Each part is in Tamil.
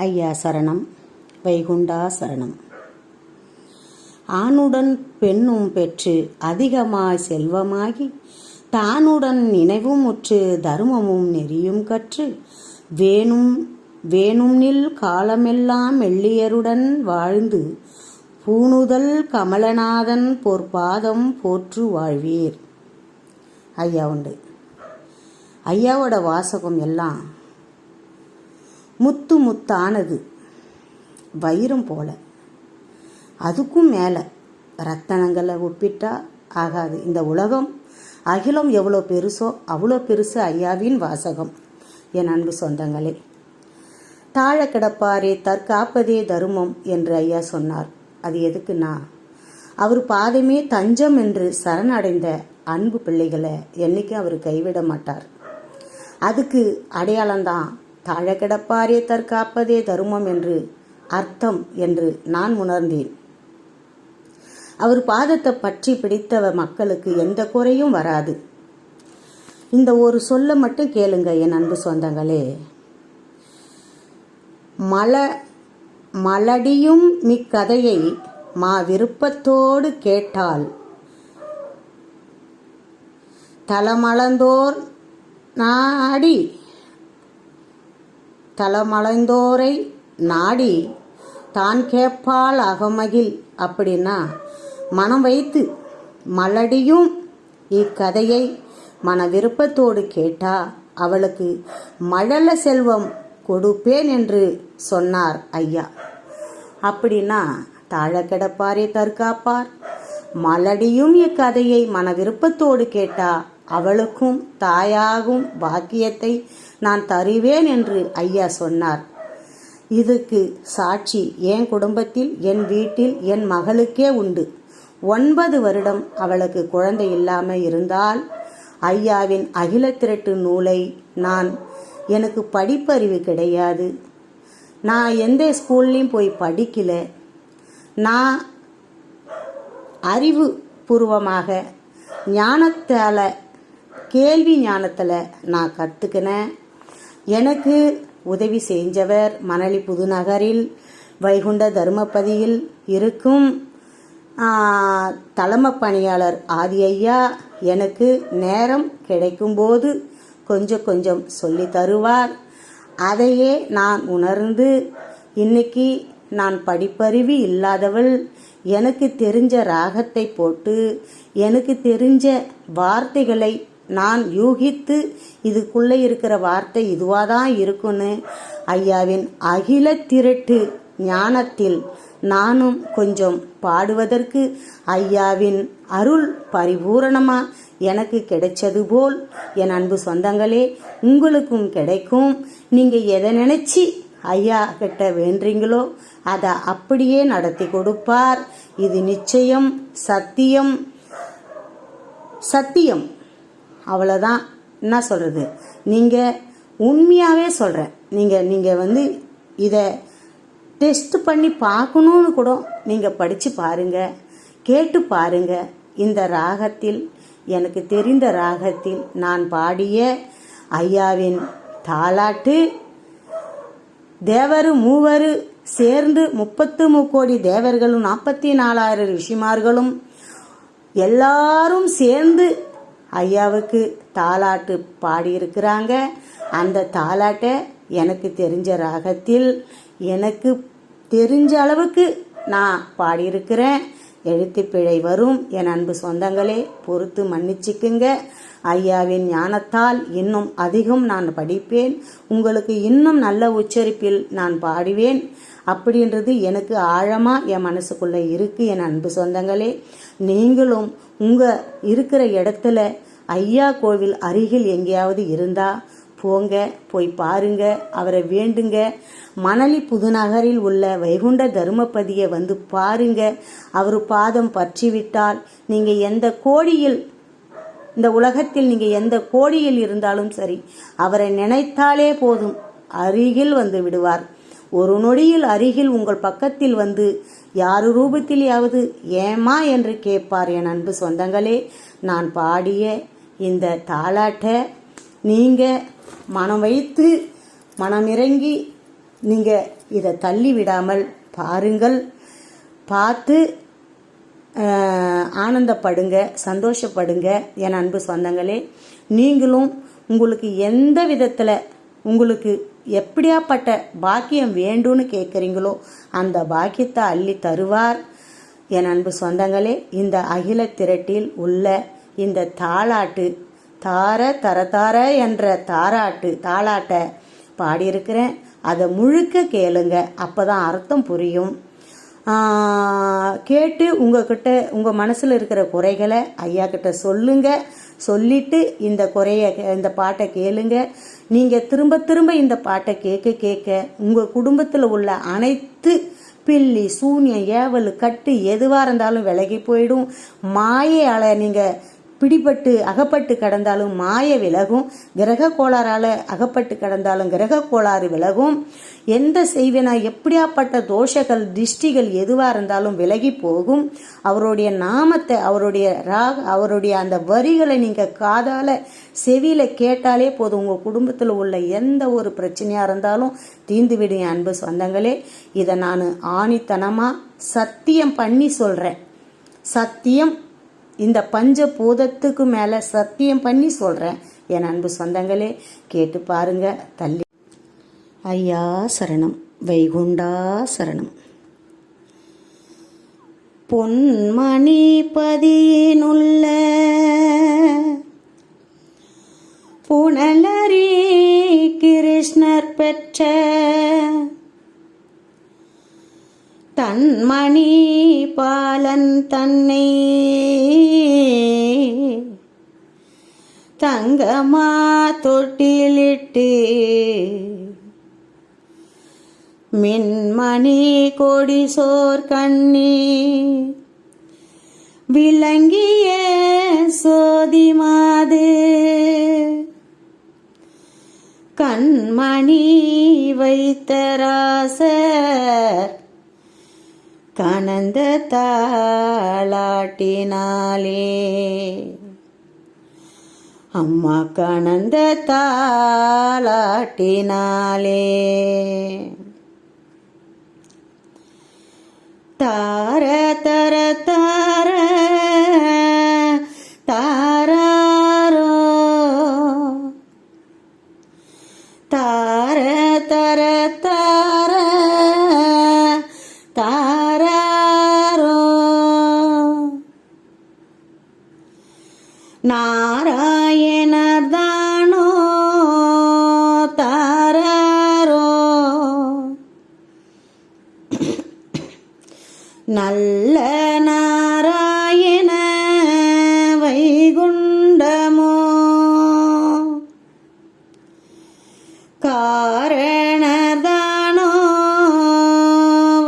ஐயா சரணம். வைகுண்டா சரணம். ஆணுடன் பெண்ணும் பெற்று அதிகமாய் செல்வமாகி தானுடன் நினைவும் உற்று தர்மமும் நெறியும் கற்று வேணும் நில் காலமெல்லாம் மெல்லியருடன் வாழ்ந்து பூணுதல் கமலநாதன் பொற்பாதம் போற்று வாழ்வீர். ஐயா உண்டு. ஐயாவோட வாசகம் எல்லாம் முத்து முத்தானது, வைரம் போல. அதுக்கும் மேலே ரத்தனங்களை ஒப்பிட்டா ஆகாது. இந்த உலகம் அகிலம் எவ்வளோ பெருசோ அவ்வளோ பெருசு ஐயாவின் வாசகம். என் அன்பு சொந்தங்களே, தாழ கிடப்பாரே தற்காப்பதே தருமம் என்று ஐயா சொன்னார். அது எதுக்குன்னா, அவர் பாதமே தஞ்சம் என்று சரணடைந்த அன்பு பிள்ளைகளை என்னைக்கும் அவர் கைவிட மாட்டார். அதுக்கு அடையாளம்தான் தாழ கிடப்பாரே தற்காப்பதே தருமம் என்று அர்த்தம் என்று நான் உணர்ந்தேன். அவர் பாதத்தை பற்றி பிடித்த மக்களுக்கு எந்த குறையும் வராது. இந்த ஒரு சொல்ல மட்டும் கேளுங்க என் அன்பு சொந்தங்களே. மலடியும் மிக்கதையை விருப்பத்தோடு கேட்டால் தலமளைந்தோரை நாடி தான் கேட்பாள் அகமகில். அப்படின்னா, மனம் வைத்து மலடியும் இக்கதையை மன விருப்பத்தோடு கேட்டா அவளுக்கு மழல செல்வம் கொடுப்பேன் என்று சொன்னார் ஐயா. அப்படின்னா, தாழ கிடப்பாரே தற்காப்பார், மலடியும் இக்கதையை மன விருப்பத்தோடு கேட்டா அவளுக்கும் தாயாகும் பாக்கியத்தை நான் தருவேன் என்று ஐயா சொன்னார். இதுக்கு சாட்சி என் குடும்பத்தில், என் வீட்டில் என் மகளுக்கே உண்டு. 9 வருடம் அவளுக்கு குழந்தை இல்லாமல் இருந்தால் ஐயாவின் அகில திரட்டு நூலை எனக்கு படிப்பறிவு கிடையாது. நான் எந்த ஸ்கூல்லையும் போய் படிக்கல. நான் அறிவு பூர்வமாக ஞானத்தால், கேள்வி ஞானத்தில் நான் கற்றுக்கினேன். எனக்கு உதவி செஞ்சவர் மணலி புதுநகரில் வைகுண்ட தர்மபதியில் இருக்கும் தலைமை பணியாளர் ஆதி ஐயா. எனக்கு நேரம் கிடைக்கும்போது கொஞ்சம் சொல்லி தருவார். அதையே நான் உணர்ந்து இன்னைக்கு நான் படிப்பறிவு இல்லாதவள். எனக்கு தெரிஞ்ச ராகத்தை போட்டு எனக்கு தெரிஞ்ச வார்த்தைகளை நான் யூகித்து இதுக்குள்ளே இருக்கிற வார்த்தை இதுவாக தான் இருக்குன்னு ஐயாவின் அகில திரட்டு ஞானத்தில் நானும் கொஞ்சம் பாடுவதற்கு ஐயாவின் அருள் பரிபூரணமா எனக்கு கிடைச்சது போல் என் அன்பு சொந்தங்களே உங்களுக்கும் கிடைக்கும். நீங்கள் எதை நினைச்சி ஐயா கிட்ட வேண்டீங்களோ அதை அப்படியே நடத்தி கொடுப்பார். இது நிச்சயம், சத்தியம். அவ்வளோதான். என்ன சொல்கிறது, நீங்கள் உண்மையாகவே சொல்கிறேன். நீங்கள் இதை டெஸ்ட் பண்ணி பார்க்கணுன்னு கூட நீங்கள் படித்து பாருங்கள், கேட்டு பாருங்கள். இந்த ராகத்தில், எனக்கு தெரிந்த ராகத்தில் நான் பாடிய ஐயாவின் தாலாட்டு, தேவரு மூவரு சேர்ந்து 33 கோடி தேவர்களும் 44,000 ரிஷிமார்களும் எல்லாரும் சேர்ந்து ஐயாவுக்கு தாலாட்டு பாடியிருக்கிறாங்க. அந்த தாலாட்டை எனக்கு தெரிஞ்ச ராகத்தில் எனக்கு தெரிஞ்ச அளவுக்கு நான் பாடியிருக்கிறேன். எழுத்து பிழை வரும். என் அன்பு சொந்தங்களே, பொறுத்து மன்னிச்சுக்குங்க. ஐயாவின் ஞானத்தால் இன்னும் அதிகம் நான் படிப்பேன். உங்களுக்கு இன்னும் நல்ல உச்சரிப்பில் நான் பாடுவேன். அப்படின்றது எனக்கு ஆழமாக என் மனசுக்குள்ளே இருக்குது. என் அன்பு சொந்தங்களே, நீங்களும் உங்கள் இருக்கிற இடத்துல ஐயா கோவில் அருகில் எங்கேயாவது இருந்தால் போங்க, போய் பாருங்க, அவரை வேண்டுங்க. மணலி புதுநகரில் உள்ள வைகுண்ட தர்மபதியை பாருங்க. அவர் பாதம் பற்றிவிட்டால் நீங்கள் எந்த கோடியில், இந்த உலகத்தில் நீங்கள் எந்த கோடியில் இருந்தாலும் சரி, அவரை நினைத்தாலே போதும், அருகில் விடுவார். ஒரு நொடியில் அருகில் உங்கள் பக்கத்தில் யாரு ரூபத்திலேயாவது ஏமா என்று கேட்பார். என் அன்பு சொந்தங்களே, நான் பாடிய இந்த தாலாட்டை நீங்கள் மனம் வைத்து மனமிறங்கி நீங்கள் இதை தள்ளி விடாமல் பாருங்கள். பார்த்து ஆனந்தப்படுங்க, சந்தோஷப்படுங்க. என் அன்பு சொந்தங்களே, நீங்களும் உங்களுக்கு எந்த விதத்தில் உங்களுக்கு எப்படியாப்பட்ட பாக்கியம் வேண்டும்னு கேட்குறீங்களோ அந்த பாக்கியத்தை அள்ளி தருவார். என் அன்பு சொந்தங்களே, இந்த அகில திரட்டில் உள்ள இந்த தாலாட்டு தார தரதார என்ற தாலாட்டை பாடியிருக்கிறேன். அதை முழுக்க கேளுங்க, அப்போதான் அர்த்தம் புரியும். கேட்டு உங்ககிட்ட உங்கள் மனசில் இருக்கிற குறைகளை ஐயா கிட்ட சொல்லுங்க. சொல்லிட்டு இந்த பாட்டை கேளுங்க. நீங்கள் திரும்ப திரும்ப இந்த பாட்டை கேட்க கேட்க உங்கள் குடும்பத்தில் உள்ள அனைத்து பில்லி சூன்யம் ஏவல் கட்டு எதுவாக இருந்தாலும் விலகி போயிடும். மாயையால் நீங்கள் அகப்பட்டு கிடந்தாலும் மாய விலகும். கிரக கோளாறால் அகப்பட்டு கிடந்தாலும் கிரக கோளாறு விலகும். எந்த செய்வேனா எப்படியாப்பட்ட தோஷங்கள் திஷ்டிகள் எதுவாக இருந்தாலும் விலகி போகும். அவருடைய நாமத்தை அவருடைய அந்த வரிகளை நீங்கள் காதால் செவியில் கேட்டாலே போதும். உங்கள் குடும்பத்தில் உள்ள எந்த ஒரு பிரச்சனையாக இருந்தாலும் தீர்ந்துவிடும். அன்பு சொந்தங்களே, இதை நான் ஆணித்தனமாக சத்தியம் பண்ணி சொல்கிறேன். சத்தியம், இந்த பஞ்சபூதத்துக்கு மேலே சத்தியம் பண்ணி சொல்கிறேன். என் அன்பு சொந்தங்களே, கேட்டு பாருங்க. தள்ளி ஐயா சரணம், வைகுண்டா சரணம். பொன்மணி பதியினுள்ள புனலரி கிருஷ்ணர் பெற்ற தன்மணி பாலன் தன்னை தங்கமா தொட்டிலிட்டு மின்மணி கொடி சோர் கண்ணி விளங்கிய சோதி மாது கண்மணி வைத்தராசர் கனந்த தாளாட்டினாலே அம்மா கனந்த தாளாட்டினாலே தார தர தார தாராரோ தார தர தார தாராரோ நாராயணர் தானோ தாராரோ நல்ல நாராயண வைகுண்டமோ காரணதானோ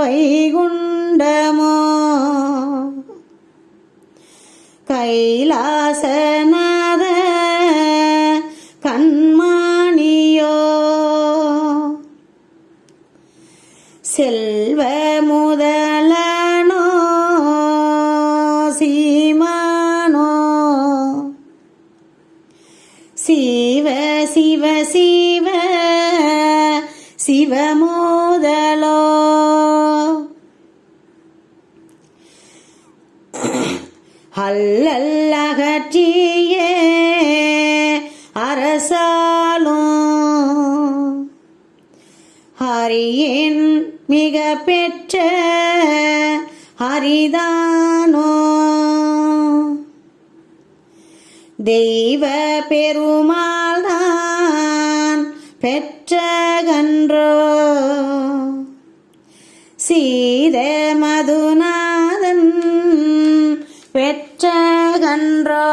வைகுண்டமோ கைலாசநாத கண்மாணியோ செல்வ முதலனோ சீமானோ சிவ சிவ சிவ சிவமோதலோ அல்லல்லகற்றிய அரசாலும் ஹரியின் மிக பெற்ற ஹரிதானோ தெய்வ பெருமாள் தான் பெற்றகன்றோ சீத மதுநாதன் பெற்றகன்றோ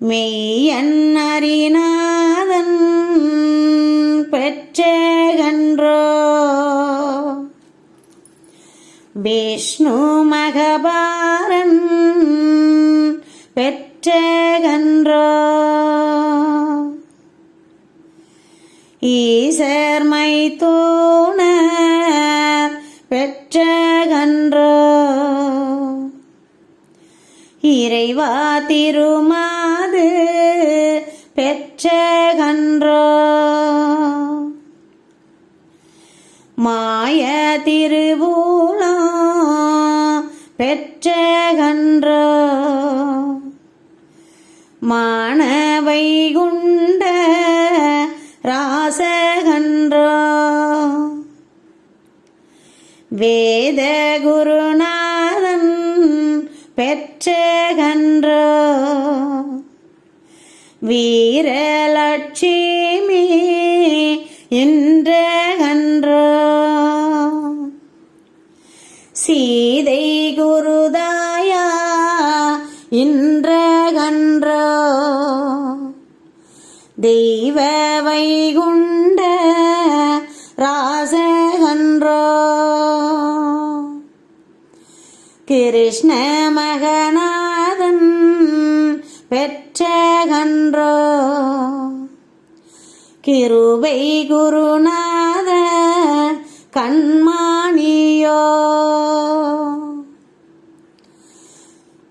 மெய்யன் அரிநாதன் பெற்றகன்றோ விஷ்ணு மகபாரன் பெற்றகன்றோ ஈசர் மைத்தோணர் பெற்றகன்றோ இறைவா திருமாது பெற்றகன்றோ திருவூலம் பெற்றகன்றோ மானவைகுண்ட ராசகன்றோ வேத குருநாதன் பெற்றகன்றோ வீரலட்சுமி இன்றகன்றோ சீதை குருதாயா இன்றகன்றோ தெய்வ வைகுண்ட ராசகன்றோ கிருஷ்ண மகநாதன் பெற்றகன்றோ கிருபை குருநாத கண்மாணியோ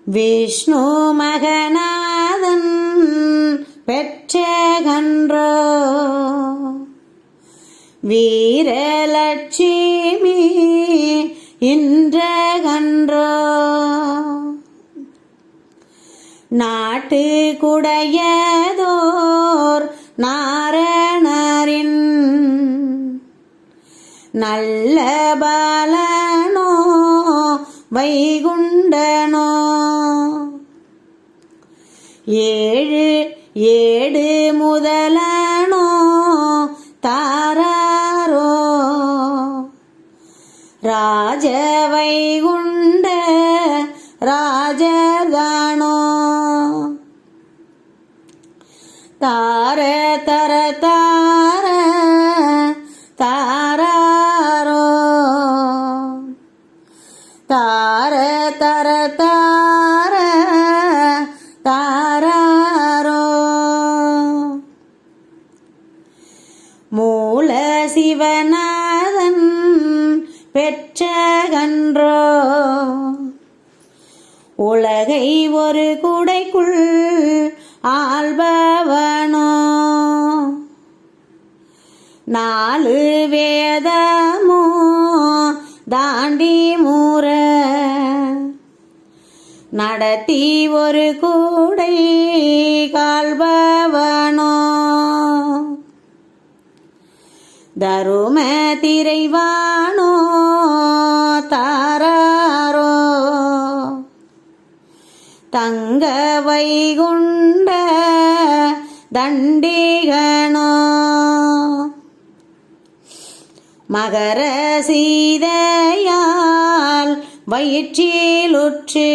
விஷ்ணு மகநாதன் பெற்றகன்றோ வீரலட்சுமி இன்றகன்றோ நாட்டு குடையதோர் நாரணரின் நல்ல பாலனோ வைகுண்டனோ ஏழு ஏடு முதலனோ தாராரோ ராஜ வைகுண்ட ராஜகானோ தார தர தார தாராரோ தார தர தார தாராரோ மூல சிவநாதன் பெற்றகன்றோ உலகை ஒரு குடைக்குள் ஆள்பவனோ நாலு வேதமோ தாண்டி மூற நடத்தி ஒரு கூடை கால்பவனோ தரும திரைவானோ தாராரோ தங்க வைகுண்ட தண்டிகனோ மகர சீதையால் வயிற்றிலுற்று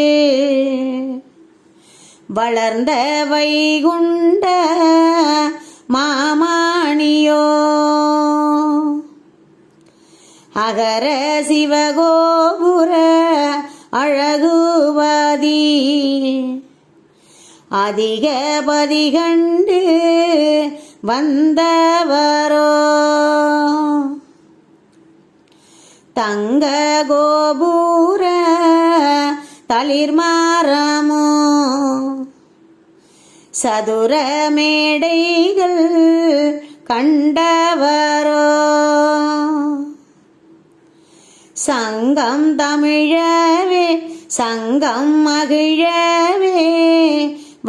வளர்ந்த வைகுண்ட மாமாணியோ அகர சிவகோபுர அழகுவதி அதிகபதி கண்டு வந்தவரோ தங்க கோபுர தளிர்மாரமோ சதுர மேடைகள் கண்டவரோ சங்கம் தமிழவே சங்கம் மகிழவே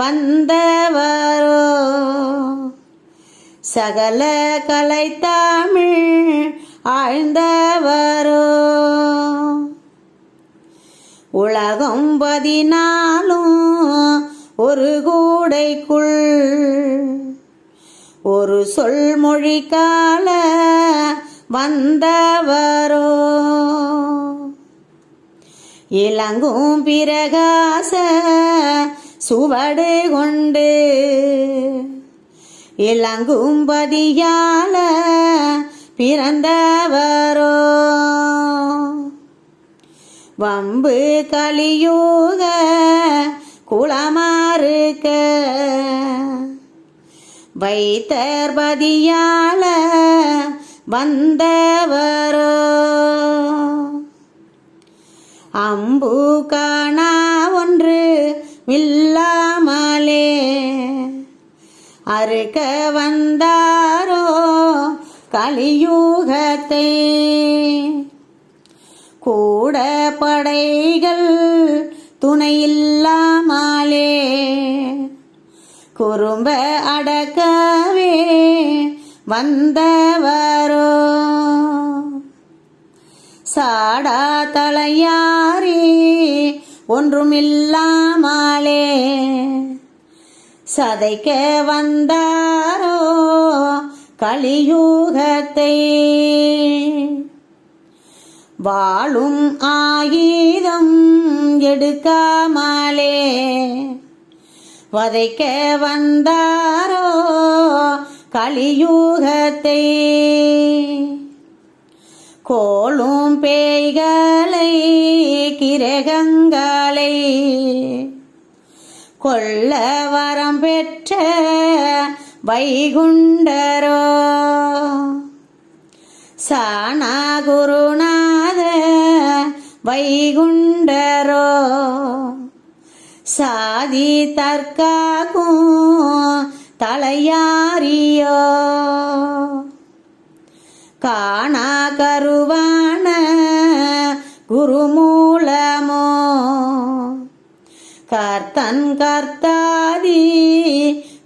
வந்தவரோ சகல கலை தமிழ் ஆழ்ந்தவரோ உலகம் 14 ஒரு கூடைக்குள் ஒரு சொல் மொழி கால வந்தவரோ இலங்கும் பிரகாச சுவடு கொண்டு இலங்கும் பதியால பிறந்தவரோ வம்பு கலியுக குளமாறுக்க வைத்தர்பதியால வந்தவரோ அம்பு காணா ஒன்று இல்லாமலே அறுக்க வந்தாரோ கலியுகத்தை கூட படைகள் துணையில்லாமலே குறும்ப அடக்கவே வந்தவரோ சாடா தலையாரே ஒன்றுமில்லாமலே சதைக்க வந்தாரோ கலியுகத்தை வாழும் ஆயுதம் எடுக்காமலே வதைக்க வந்தாரோ கலியுகத்தை கோளும் பேய்களை கிரகங்களை கொல்ல வரம் பெற்ற வைகுண்டரோ சானா குருநாத வைகுண்டரோ சாதி தற்காக்கும் தலையாரியோ காணா கருவான குருமூலமோ கர்த்தன் கர்த்தாதி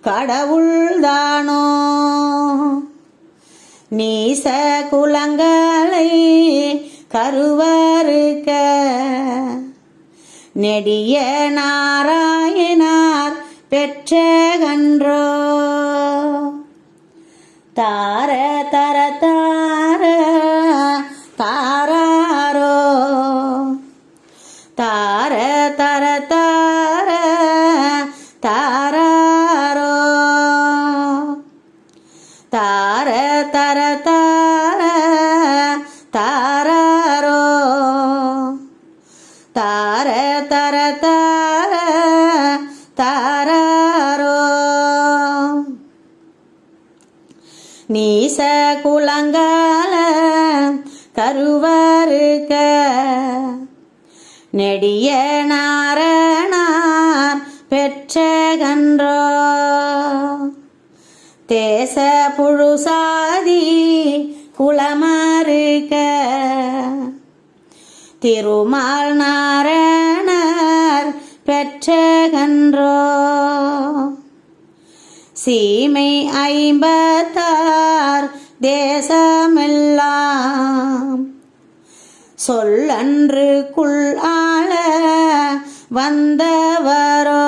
கடவுள்தானோ நீச குலங்களை கருவறுக்க நெடிய நாராயணார் பெற்ற கன்றோ தார தர தார தாராரோ தார தர தார தாராரோ தார தர தார தாராரோ தார தர தார தாராரோ நீச குலங்கால கருவறுக்க நெடிய நாரணார் பெற்ற கன்றோ தேச புழுசாதி குலமறுக்க திருமால் நாரணர் பெற்ற கன்றோ சீமை 56 தேசமெல்லாம் சொல்லன்றுக்குள் ஆள வந்தவரோ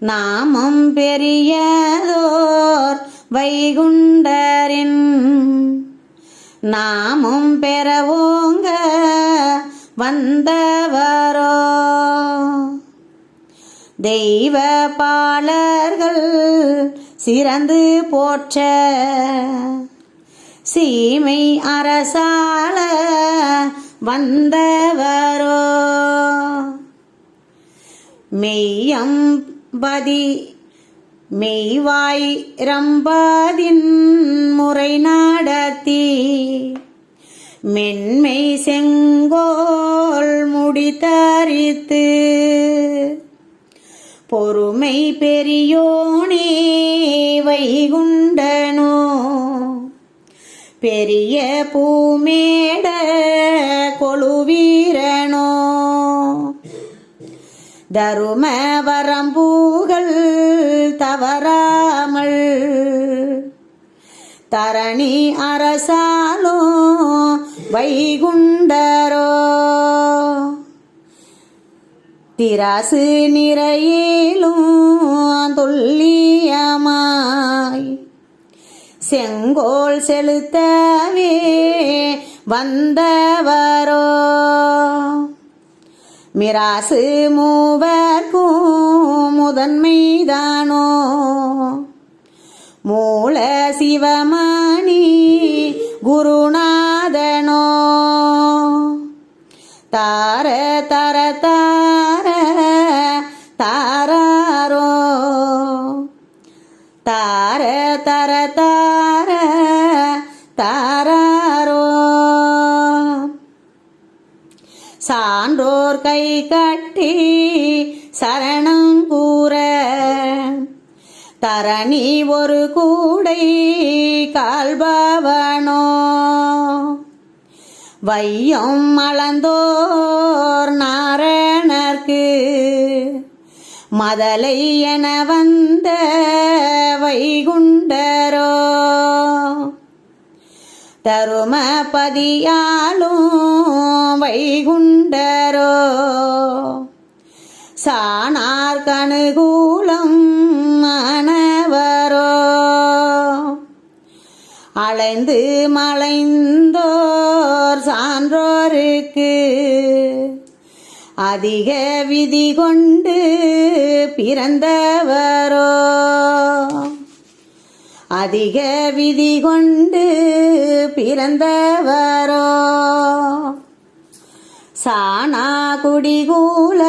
நாமம் பெரியதோர் வைகுண்டரின் நாமம் பெறவோங்க வந்தவரோ தெய்வ பாலர்கள் சிறந்து போற்ற சீமை அரசாள வந்தவரோ மெய்யம்பதி மெய்வாய் ரம்பதின் முறை நடத்தி மென்மை செங்கோல் முடித்தரித்து பொறுமை பெரியோனே வைகுண்டனோ பெரிய பூமேட கொழுவீரனோ தரும வரம்பூகள் தவறாமல் தரணி அரசாலோ வைகுண்டரோ திராசு நிறையிலும் துல்லியமாய் செங்கோல் செலுத்தவே வந்தவரோ மிராசு மூவர்க்கும் முதன்மைதானோ மூல சிவமணி குருநாதனோ தார தர தார தாராரோ தார தர தார தாராரோ சான்றோர் கை கட்டி சரணங்கூற தரணி ஒரு கூடை கால்பவனோ வையம் அளந்தோர் நாரணர்க்கு மதலை என வந்த வைகுண்டரோ தருமபதியாலும் வைகுண்டரோ சாணார் கனுகூலம் மாணவரோ அலைந்து மலைந்தோர் சான்றோருக்கு அதிக விதி கொண்டு பிறந்தவரோ அதிக விதி கொண்டு பிறந்தவரோ சாணா குடிகூல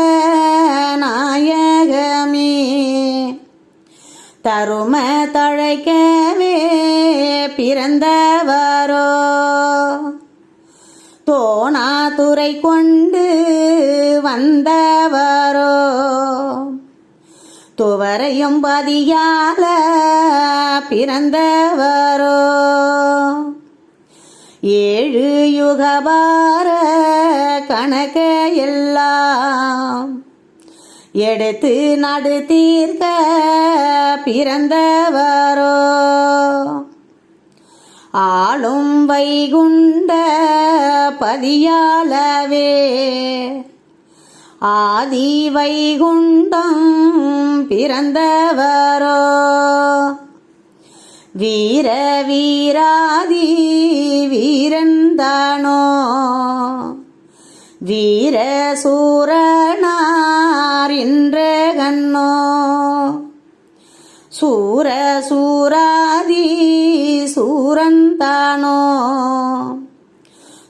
நாயகமே தரும தழைக்கவே பிறந்தவரோ தோணாதுரை கொண்டு வந்தவரோ துவரையும் பதியால பிறந்தவரோ ஏழு யுகபார கணக்க எல்லாம் எடுத்து நடு தீர்க்க பிறந்தவரோ ஆளும் வைகுண்ட பதியாலவே ஆதி வைகுண்டம் பிறந்தவரோ வீர வீராதி வீரந்தானோ வீர சூரனார் இன்றகன்னோ சூர சூராதி சூரந்தானோ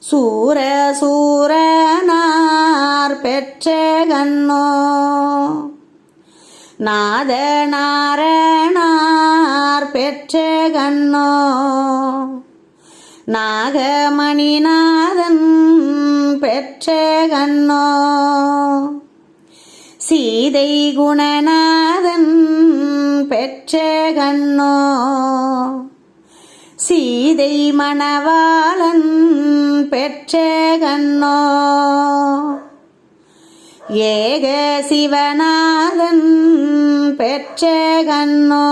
சூர சூரனார் பெற்ற கண்ணோ நாத நாரணார் பெற்ற கண்ணோ நாகமணிநாதன் பெற்ற கண்ணோ சீதை குணநாதன் பெற்ற கண்ணோ சீதை மணவாளன் பெற்ற கண்ணோ ஏக சிவநாதன் பெற்ற கண்ணோ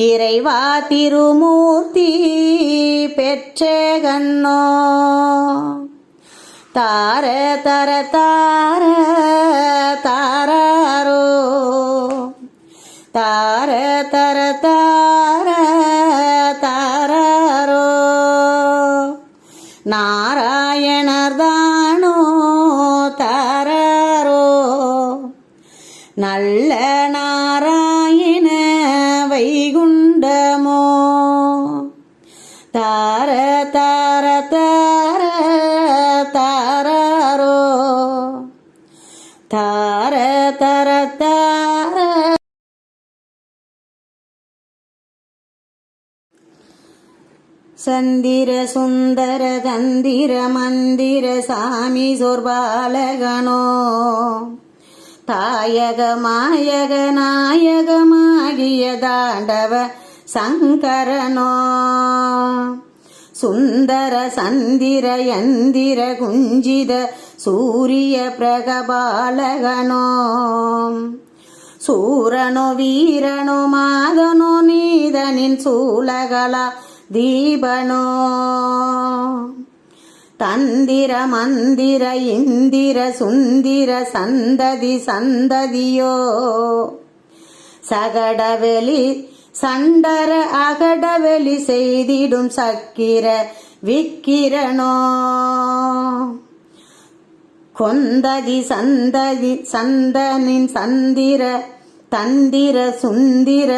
இறைவா திருமூர்த்தி பெற்ற கண்ணோ தார தர தார தாரோ தார தர தார தாரோ நாராயணர்தானோ தாரோ நல்ல நாராயண வைகுண்டமோ தார தார தார தாரோ தார தர தார சந்திர சுந்தர தந்திர மந்திர சாமி சொர்பாலகனோ தாயக மாயக நாயகமாகிய தாண்டவ சங்கரனோ சுந்தர சந்திர யந்திர குஞ்சித சூரிய பிரகபாலகனோ சூரனோ வீரனோ மாதனோ நீதனின் சூலகலா தீபனோ தந்திர மந்திர இந்திர சுந்திர சந்ததி சந்ததியோ சகடவெளி சண்டர அகடவெளி செய்திடும் சக்கிர விக்கிரனோ கொந்ததி சந்ததி சந்தனின் சந்திர தந்திர சுந்திர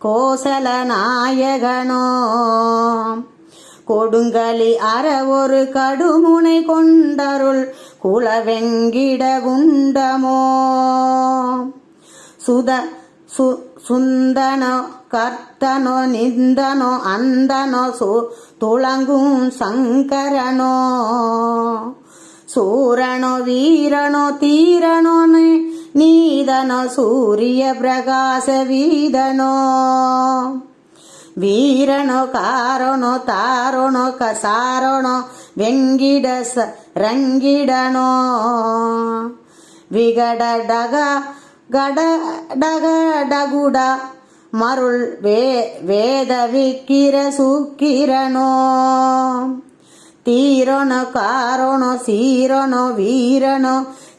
கோசல நாயகனோ கொடுங்கலி அற ஒரு கடுமுனை கொண்டருள் குலவெங்கிட குண்டமோ சுந்தனோ கர்த்தனோ நிந்தனோ அந்தனோ துளங்கும் சங்கரனோ சூரனோ வீரனோ தீரனோ நீதனோ சூரிய பிரகாச வீதனோ வீரனோ காரணோ தாரணோ கசாரணோ வெங்கிட ரங்கிடனோ விகடடக கடடகடகுட மருள் வேத விக்கிர சுக்கிரனோ தீரனோ காரணோ சீரனோ வீரனோ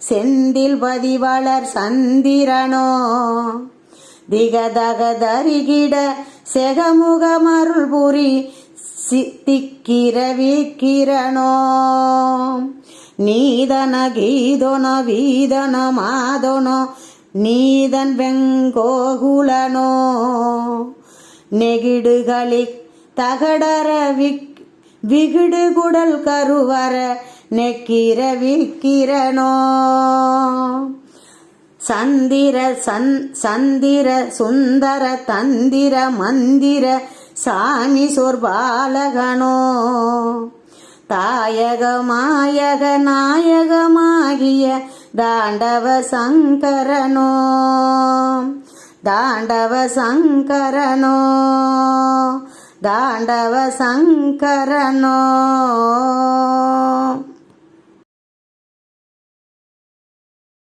செந்தில் பதிவளர் சந்திரனோ திகதக தரிகிட செகமுக மருள் புரி திக்கிர விக்கிரனோ நீதன கீதனோ வீதனோ மாதனோ நீதன் வெங்கோகுலனோ நெகிடுகளி தகடர விகிடு குடல் கருவர நெக்கிர விக்கிரனோ சந்திர சுந்தர தந்திர மந்திர சாமி சொற்பாலகனோ தாயக மாயக நாயகமாகிய தாண்டவ சங்கரனோ தாண்டவ சங்கரனோ தாண்டவ சங்கரனோ.